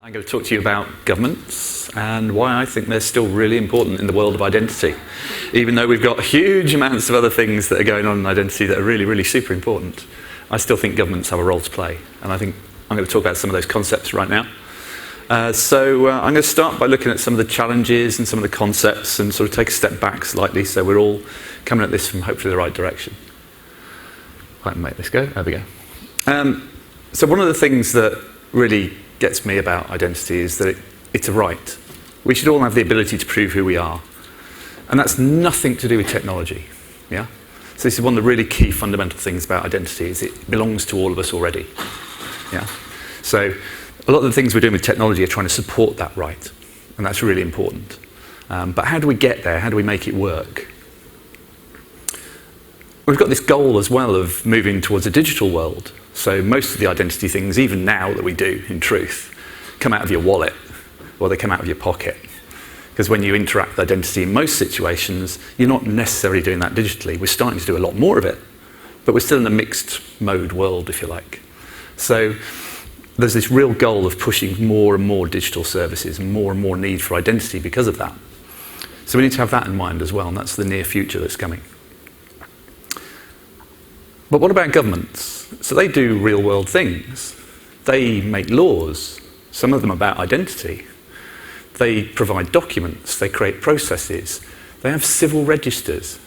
I'm going to talk to you about governments and why I think they're still really important in the world of identity. Even though we've got huge amounts of other things that are going on in identity that are really, really super important, I still think governments have a role to play. And I think I'm going to talk about some of those concepts right now. I'm going to start by looking at some of the challenges and some of the concepts and sort of take a step back slightly so we're all coming at this from hopefully the right direction. I can make this go. There we go. So one of the things that really gets me about identity is that it's a right. We should all have the ability to prove who we are. And that's nothing to do with technology. Yeah? So this is one of the really key fundamental things about identity is it belongs to all of us already. Yeah? So a lot of the things we're doing with technology are trying to support that right. And that's really important. But how do we get there? How do we make it work? We've got this goal as well of moving towards a digital world. So most of the identity things, even now that we do, in truth, come out of your wallet or they come out of your pocket. Because when you interact with identity in most situations, you're not necessarily doing that digitally. We're starting to do a lot more of it, but we're still in a mixed mode world, if you like. So there's this real goal of pushing more and more digital services and more need for identity because of that. So we need to have that in mind as well, and that's the near future that's coming. But what about governments? So they do real world things. They make laws, some of them about identity. They provide documents, they create processes. They have civil registers.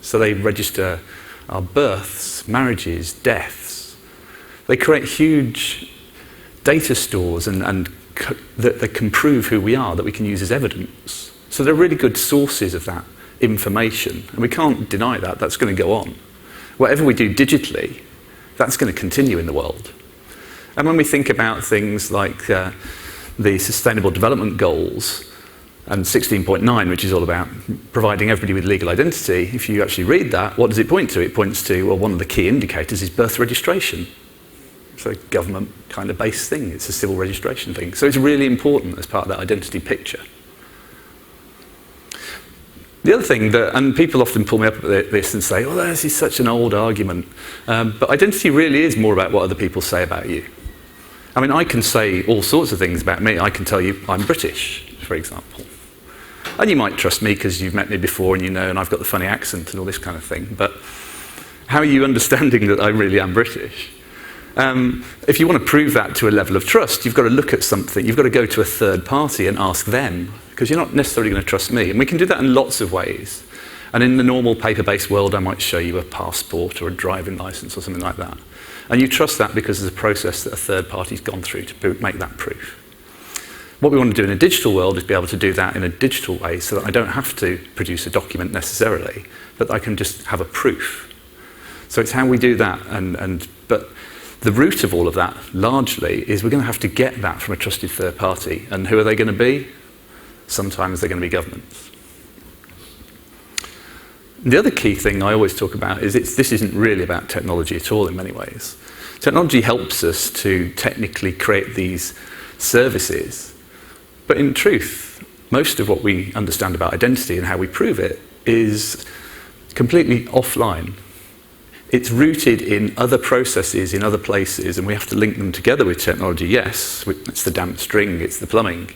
So they register our births, marriages, deaths. They create huge data stores and that can prove who we are, that we can use as evidence. So they're really good sources of that information. And we can't deny that, that's going to go on. Whatever we do digitally, that's going to continue in the world. And when we think about things like the Sustainable Development Goals and 16.9, which is all about providing everybody with legal identity, if you actually read that, what does it point to? It points to, well, one of the key indicators is birth registration. It's a government kind of based thing. It's a civil registration thing. So it's really important as part of that identity picture. The other thing that, and people often pull me up at this and say, oh, this is such an old argument. But identity really is more about what other people say about you. I mean, I can say all sorts of things about me. I can tell you I'm British, for example. And you might trust me because you've met me before and you know, and I've got the funny accent and all this kind of thing. But how are you understanding that I really am British? If you want to prove that to a level of trust, you've got to look at something. You've got to go to a third party and ask them, because you're not necessarily going to trust me. And we can do that in lots of ways. And in the normal paper-based world, I might show you a passport or a driving license or something like that. And you trust that because there's a process that a third party's gone through to make that proof. What we want to do in a digital world is be able to do that in a digital way so that I don't have to produce a document necessarily, but I can just have a proof. So it's how we do that. But the root of all of that, largely, is we're going to have to get that from a trusted third party. And who are they going to be? Sometimes they're going to be governments. The other key thing I always talk about is this isn't really about technology at all in many ways. Technology helps us to technically create these services. But in truth, most of what we understand about identity and how we prove it is completely offline. It's rooted in other processes, in other places, and we have to link them together with technology. Yes, it's the damp string, it's the plumbing,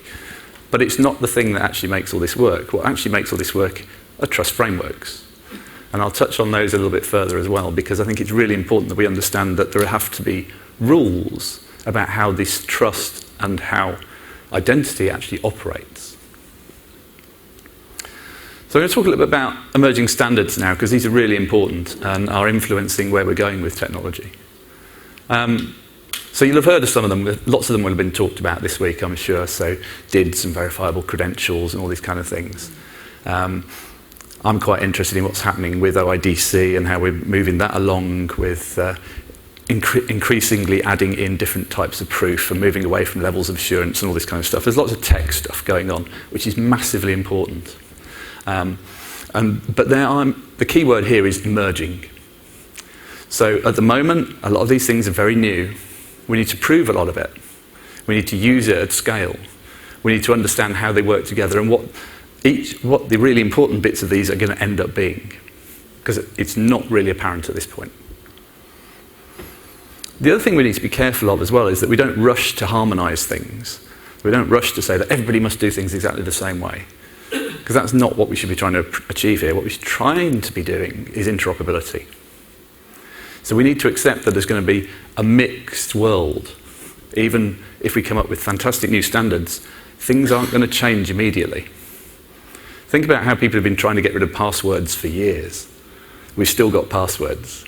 but it's not the thing that actually makes all this work. What actually makes all this work are trust frameworks. And I'll touch on those a little bit further as well, because I think it's really important that we understand that there have to be rules about how this trust and how identity actually operates. So I'm going to talk a little bit about emerging standards now, because these are really important and are influencing where we're going with technology. So you'll have heard of some of them. Lots of them will have been talked about this week, I'm sure. So DIDs and verifiable credentials and all these kind of things. I'm quite interested in what's happening with OIDC and how we're moving that along with increasingly adding in different types of proof and moving away from levels of assurance and all this kind of stuff. There's lots of tech stuff going on, which is massively important. But the key word here is emerging. So at the moment, a lot of these things are very new. We need to prove a lot of it. We need to use it at scale. We need to understand how they work together and what the really important bits of these are going to end up being, because it's not really apparent at this point. The other thing we need to be careful of as well is that we don't rush to harmonize things. We don't rush to say that everybody must do things exactly the same way, because that's not what we should be trying to achieve here. What we're trying to be doing is interoperability. So we need to accept that there's going to be a mixed world. Even if we come up with fantastic new standards, things aren't going to change immediately. Think about how people have been trying to get rid of passwords for years. We've still got passwords.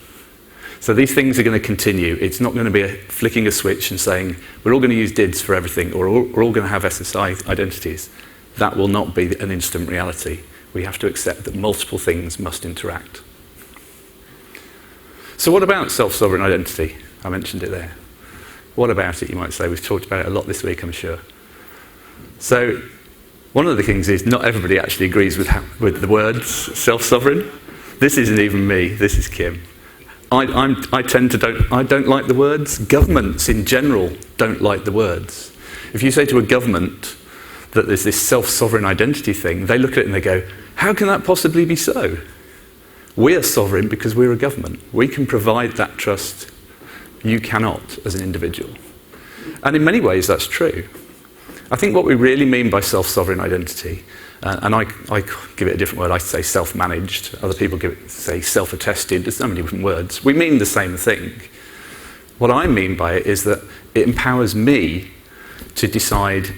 So these things are going to continue. It's not going to be flicking a switch and saying, we're all going to use DIDs for everything, or we're all going to have SSI identities. That will not be an instant reality. We have to accept that multiple things must interact. So what about self-sovereign identity? I mentioned it there. What about it, you might say? We've talked about it a lot this week, I'm sure. So one of the things is not everybody actually agrees with the words self-sovereign. This isn't even me, this is Kim. I don't like the words. Governments in general don't like the words. If you say to a government that there's this self-sovereign identity thing, they look at it and they go, how can that possibly be so? We are sovereign because we're a government. We can provide that trust. You cannot as an individual. And in many ways that's true. I think what we really mean by self-sovereign identity, and I give it a different word, I say self-managed, other people say self-attested, there's so many different words. We mean the same thing. What I mean by it is that it empowers me to decide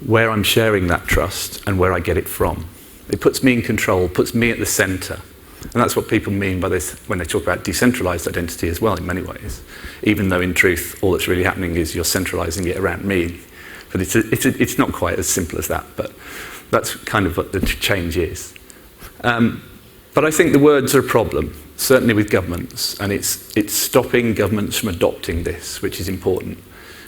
where I'm sharing that trust and where I get it from. It puts me in control, puts me at the centre. And that's what people mean by this when they talk about decentralized identity as well in many ways. Even though in truth all that's really happening is you're centralizing it around me. But it's not quite as simple as that, but that's kind of what the change is. But I think the words are a problem, certainly with governments, and it's stopping governments from adopting this, which is important.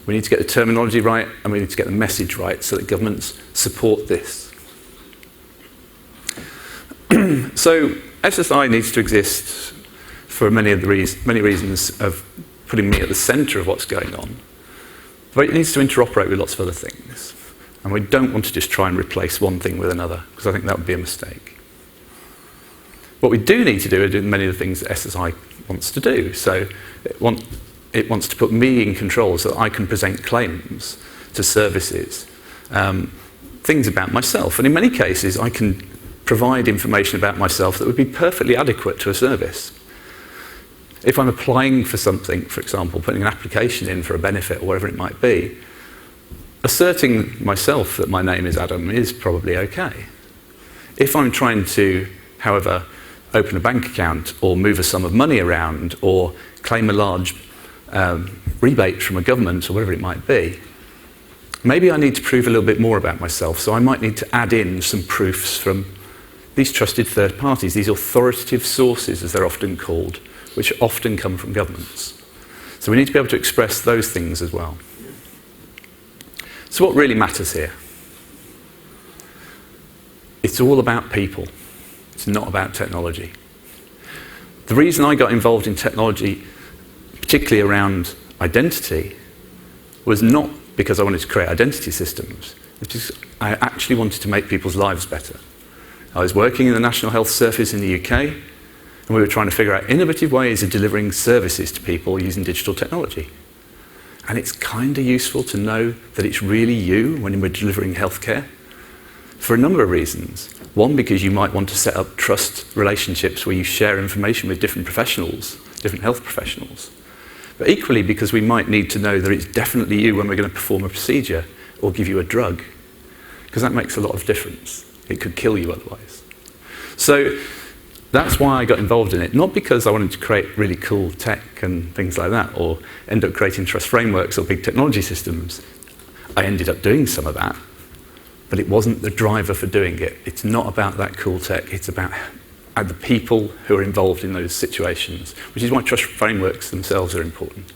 We need to get the terminology right, and we need to get the message right so that governments support this. So SSI needs to exist for many reasons of putting me at the centre of what's going on. But it needs to interoperate with lots of other things. And we don't want to just try and replace one thing with another, because I think that would be a mistake. What we do need to do are do many of the things that SSI wants to do. So it wants to put me in control so that I can present claims to services, things about myself. And in many cases, I can provide information about myself that would be perfectly adequate to a service. If I'm applying for something, for example, putting an application in for a benefit or whatever it might be, asserting myself that my name is Adam is probably okay. If I'm trying to, however, open a bank account or move a sum of money around or claim a large rebate from a government or whatever it might be, maybe I need to prove a little bit more about myself, so I might need to add in some proofs from these trusted third parties, these authoritative sources as they're often called, which often come from governments. So we need to be able to express those things as well. So what really matters here? It's all about people. It's not about technology. The reason I got involved in technology, particularly around identity, was not because I wanted to create identity systems. It's just I actually wanted to make people's lives better. I was working in the National Health Service in the UK, and we were trying to figure out innovative ways of delivering services to people using digital technology. And it's kind of useful to know that it's really you when we're delivering healthcare, for a number of reasons. One, because you might want to set up trust relationships where you share information with different professionals, different health professionals. But equally because we might need to know that it's definitely you when we're going to perform a procedure or give you a drug, because that makes a lot of difference. It could kill you otherwise. So that's why I got involved in it, not because I wanted to create really cool tech and things like that, or end up creating trust frameworks or big technology systems. I ended up doing some of that, but it wasn't the driver for doing it. It's not about that cool tech, it's about the people who are involved in those situations, which is why trust frameworks themselves are important.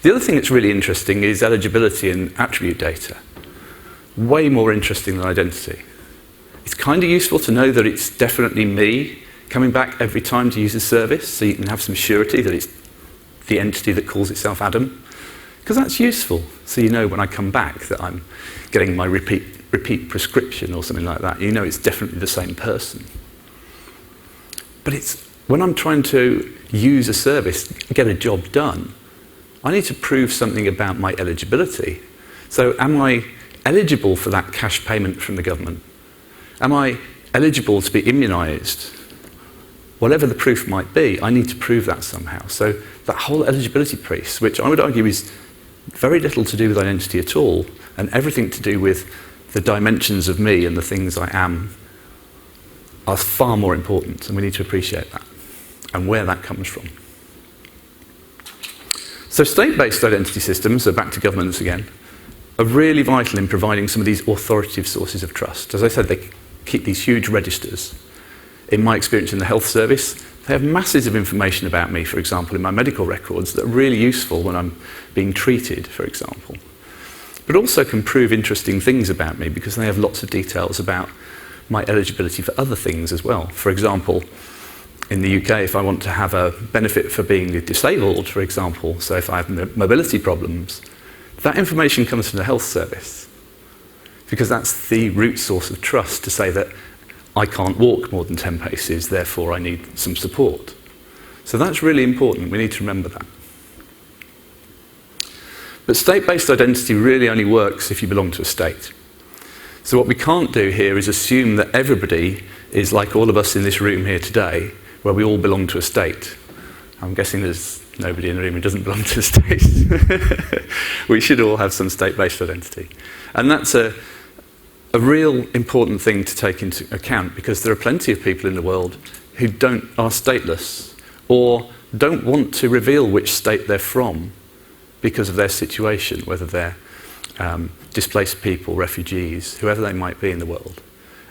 The other thing that's really interesting is eligibility and attribute data. Way more interesting than identity. It's kind of useful to know that it's definitely me coming back every time to use a service, so you can have some surety that it's the entity that calls itself Adam, because that's useful, so you know when I come back that I'm getting my repeat prescription or something like that. You know it's definitely the same person. But it's when I'm trying to use a service, get a job done, I need to prove something about my eligibility. So am I eligible for that cash payment from the government? Am I eligible to be immunised? Whatever the proof might be, I need to prove that somehow. So that whole eligibility piece, which I would argue is very little to do with identity at all, and everything to do with the dimensions of me and the things I am, are far more important, and we need to appreciate that and where that comes from. So state-based identity systems, so back to governments again, are really vital in providing some of these authoritative sources of trust. As I said, they keep these huge registers. In my experience in the health service, they have masses of information about me, for example, in my medical records that are really useful when I'm being treated, for example. But also can prove interesting things about me because they have lots of details about my eligibility for other things as well. For example, in the UK, if I want to have a benefit for being disabled, for example, so if I have mobility problems, that information comes from the health service because that's the root source of trust to say that I can't walk more than 10 paces, therefore I need some support. So that's really important, we need to remember that. But state-based identity really only works if you belong to a state. So what we can't do here is assume that everybody is like all of us in this room here today, where we all belong to a state. I'm guessing there's nobody in the room who doesn't belong to a state. We should all have some state-based identity. And that's a real important thing to take into account because there are plenty of people in the world who are stateless or don't want to reveal which state they're from because of their situation, whether they're displaced people, refugees, whoever they might be in the world.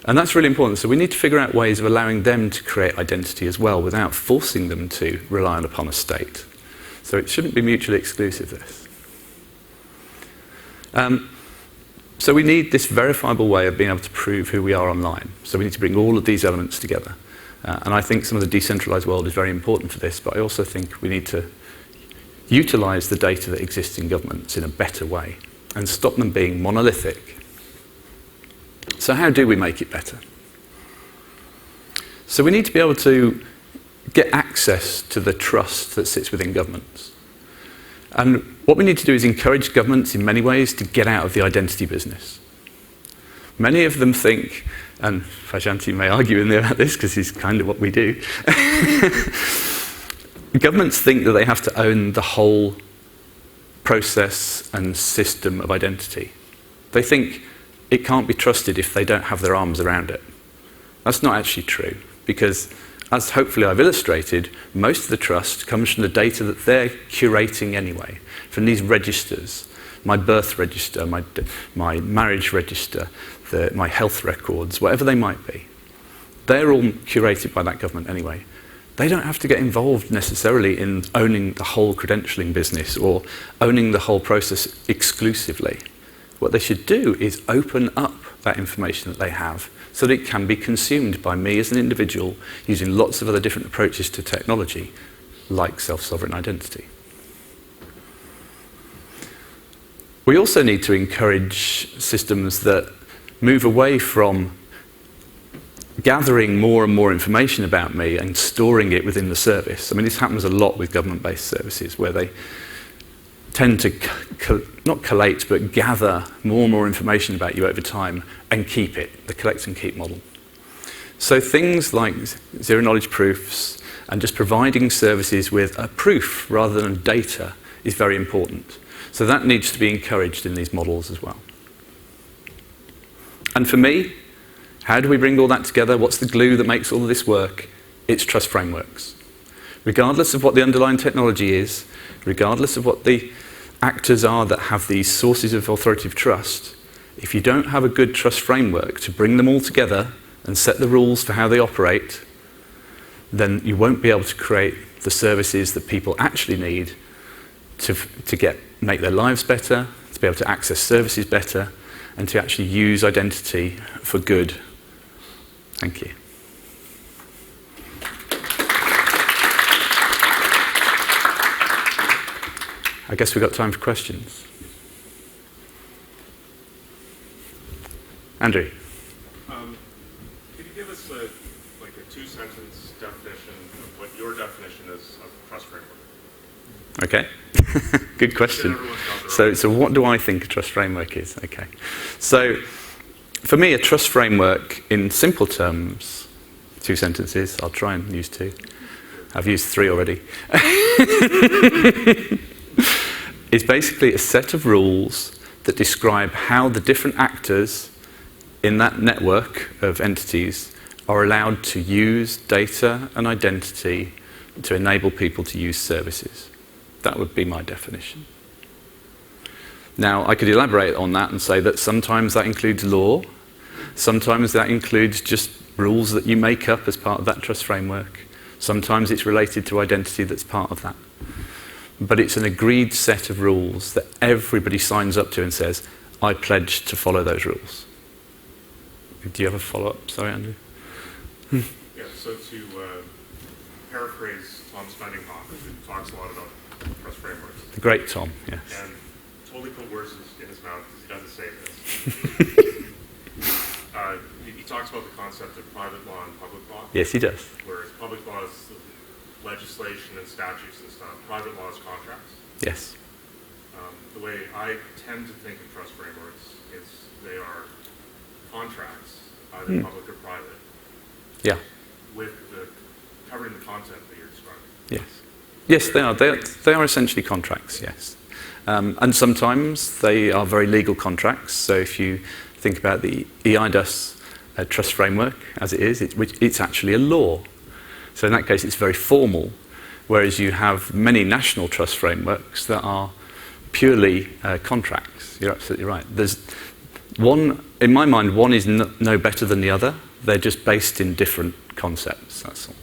And that's really important. So we need to figure out ways of allowing them to create identity as well without forcing them to rely upon a state. So it shouldn't be mutually exclusive, this. So we need this verifiable way of being able to prove who we are online. So we need to bring all of these elements together. And I think some of the decentralized world is very important for this, but I also think we need to utilize the data that exists in governments in a better way and stop them being monolithic. So how do we make it better? So we need to be able to get access to the trust that sits within governments. And what we need to do is encourage governments in many ways to get out of the identity business. Many of them think, and Fajanti may argue with me about this because it's kind of what we do, governments think that they have to own the whole process and system of identity. They think it can't be trusted if they don't have their arms around it. That's not actually true, because as hopefully I've illustrated, most of the trust comes from the data that they're curating anyway, from these registers, my birth register, my marriage register, my health records, whatever they might be. They're all curated by that government anyway. They don't have to get involved necessarily in owning the whole credentialing business or owning the whole process exclusively. What they should do is open up that information that they have so that it can be consumed by me as an individual using lots of other different approaches to technology, like self-sovereign identity. We also need to encourage systems that move away from gathering more and more information about me and storing it within the service. I mean, this happens a lot with government-based services where they tend to not collate, but gather more and more information about you over time and keep it, the collect and keep model. So things like zero-knowledge proofs and just providing services with a proof rather than data is very important. So that needs to be encouraged in these models as well. And for me, how do we bring all that together? What's the glue that makes all of this work? It's trust frameworks. Regardless of what the underlying technology is, regardless of what the actors are that have these sources of authoritative trust, if you don't have a good trust framework to bring them all together and set the rules for how they operate, then you won't be able to create the services that people actually need to make their lives better, to be able to access services better, and to actually use identity for good. Thank you. I guess we've got time for questions. Andrew. Could you give us a two-sentence definition of what your definition is of trust framework? Okay. Good question. Everyone's got their own. So what do I think a trust framework is? Okay. So for me, a trust framework, in simple terms, 2 sentences, I'll try and use 2. I've used 3 already. Is basically a set of rules that describe how the different actors in that network of entities are allowed to use data and identity to enable people to use services. That would be my definition. Now, I could elaborate on that and say that sometimes that includes law, sometimes that includes just rules that you make up as part of that trust framework, sometimes it's related to identity that's part of that. But it's an agreed set of rules that everybody signs up to and says, I pledge to follow those rules. Do you have a follow-up? Sorry, Andrew. Yeah, so to paraphrase Tom Spendinghoff, who talks a lot about trust frameworks. The great Tom, yes. And totally put words in his mouth because he doesn't say this. He talks about the concept of private law and public law. Yes, he does. Whereas public law is legislation and statutes and stuff. Private law is contracts. Yes. The way I tend to think of trust frameworks is they are contracts, either public or private, Yeah. with covering the content that you're describing. Yes. Yes, they are. They are essentially contracts, yes. And sometimes they are very legal contracts. So if you think about the EIDAS trust framework as it is, it's actually a law. So in that case, it's very formal, whereas you have many national trust frameworks that are purely contracts. You're absolutely right. There's one, in my mind, one is no better than the other. They're just based in different concepts, that's all.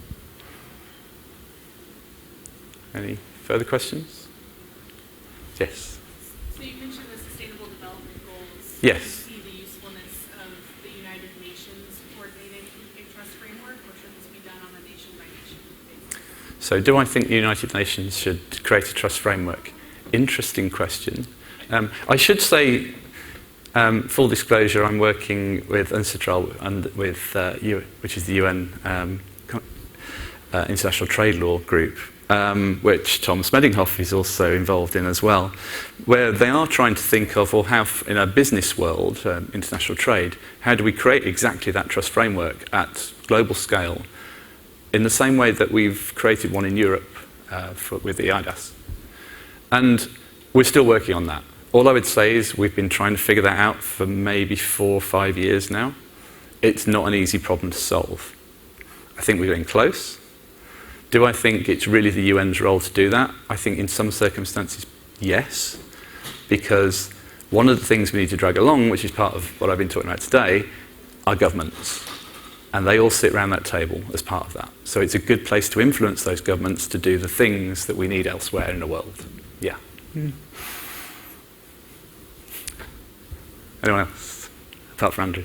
Any further questions? Yes. So you mentioned the Sustainable Development Goals. Yes. Do you see the usefulness of the United Nations coordinating a trust framework, or should this be done on a nation-by-nation basis? So do I think the United Nations should create a trust framework? Interesting question. I should say, full disclosure, I'm working with UNCITRAL and with which is the UN International Trade Law Group, which Tom Smedinghoff is also involved in as well, where they are trying to think of, or have in a business world, international trade, how do we create exactly that trust framework at global scale in the same way that we've created one in Europe with the EIDAS. And we're still working on that. All I would say is we've been trying to figure that out for maybe 4 or 5 years now. It's not an easy problem to solve. I think we're getting close. Do I think it's really the UN's role to do that? I think in some circumstances, yes, because one of the things we need to drag along, which is part of what I've been talking about today, are governments. And they all sit around that table as part of that. So it's a good place to influence those governments to do the things that we need elsewhere in the world. Yeah. Anyone else? Apart from Andrew.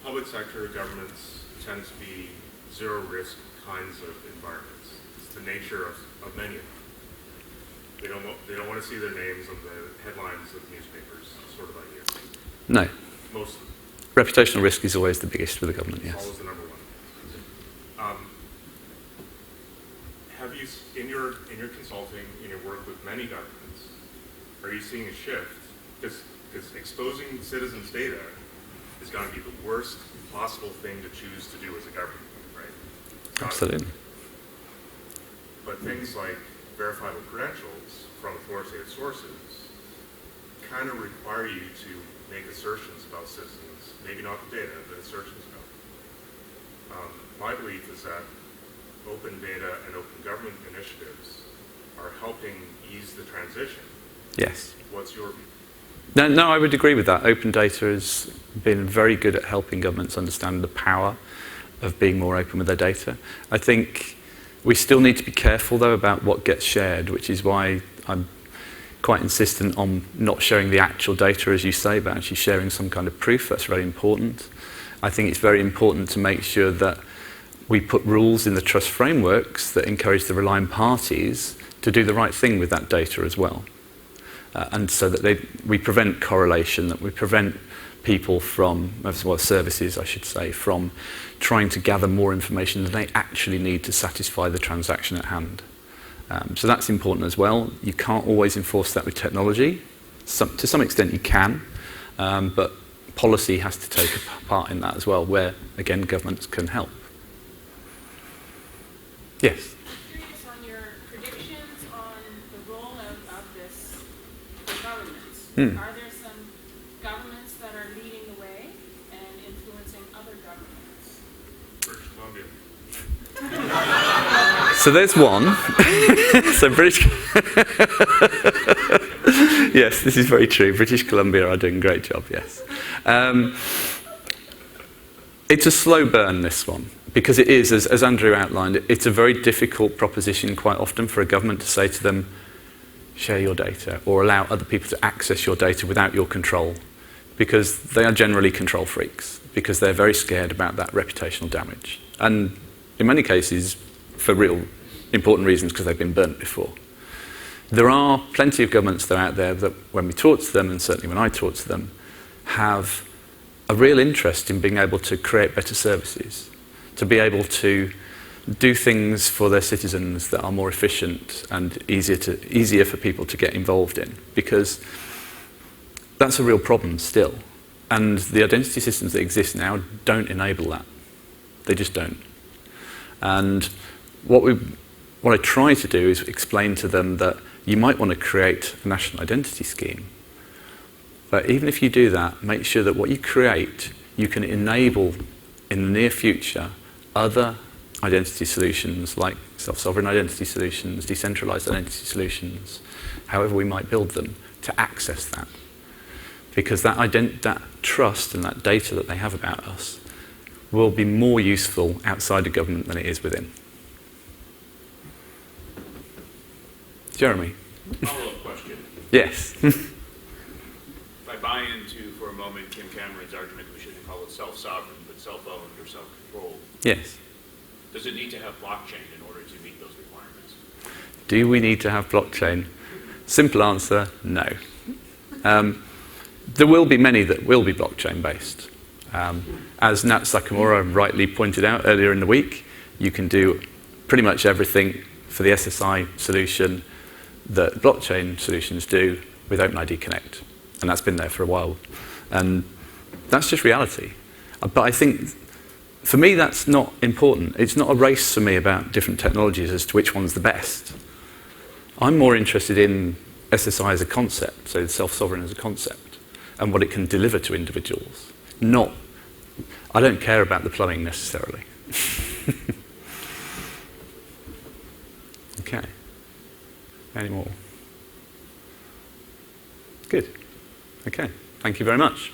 Public sector governments tend to be zero-risk kinds of environments. It's the nature of many of them. They don't want to see their names on the headlines of newspapers, sort of idea. No. Most of them. Reputational risk is always the biggest for the government, yes. Always the number one. Have you, in your consulting, in your work with many governments, are you seeing a shift? Because exposing citizens' data is going to be the worst possible thing to choose to do as a government, right? Absolutely. But things like verifiable credentials from authoritative sources kind of require you to make assertions about citizens, maybe not the data, but assertions about them. My belief is that open data and open government initiatives are helping ease the transition. Yes. What's your view? No, I would agree with that. Open data has been very good at helping governments understand the power of being more open with their data. I think we still need to be careful, though, about what gets shared, which is why I'm quite insistent on not showing the actual data, as you say, but actually sharing some kind of proof. That's very important. I think it's very important to make sure that we put rules in the trust frameworks that encourage the relying parties to do the right thing with that data as well. and so that we prevent correlation, that we prevent people from, well, services, I should say, from trying to gather more information than they actually need to satisfy the transaction at hand. So that's important as well. You can't always enforce that with technology. To some extent you can, but policy has to take a part in that as well, where, again, governments can help. Yes? I'm curious on your predictions on the role of this for governments. Are there some governments that are leading the way and influencing other governments? British Columbia. So there's one. So British... Yes, this is very true. British Columbia are doing a great job, yes. It's a slow burn, this one, because it is, as Andrew outlined, it's a very difficult proposition quite often for a government to say to them, share your data, or allow other people to access your data without your control, because they are generally control freaks, because they're very scared about that reputational damage. And in many cases, for real important reasons, because they've been burnt before. There are plenty of governments that are out there that, when we talk to them, and certainly when I talk to them, have a real interest in being able to create better services, to be able to do things for their citizens that are more efficient and easier for people to get involved in, because that's a real problem still. And the identity systems that exist now don't enable that. They just don't. And what I try to do is explain to them that you might want to create a national identity scheme. But even if you do that, make sure that what you create, you can enable in the near future other identity solutions like self-sovereign identity solutions, decentralized identity solutions, however we might build them, to access that. Because that trust and that data that they have about us will be more useful outside of government than it is within. Jeremy? Follow-up question. Yes. If I buy into, for a moment, Kim Cameron's argument that we shouldn't call it self-sovereign, but self-owned or self-controlled, Yes. does it need to have blockchain in order to meet those requirements? Do we need to have blockchain? Simple answer, no. There will be many that will be blockchain-based. As Nat Sakamura rightly pointed out earlier in the week, you can do pretty much everything for the SSI solution that blockchain solutions do with OpenID Connect. And that's been there for a while. And that's just reality. But I think, for me, that's not important. It's not a race for me about different technologies as to which one's the best. I'm more interested in SSI as a concept, so self-sovereign as a concept, and what it can deliver to individuals. I don't care about the plumbing necessarily. Okay. Any more? Good. Okay. Thank you very much.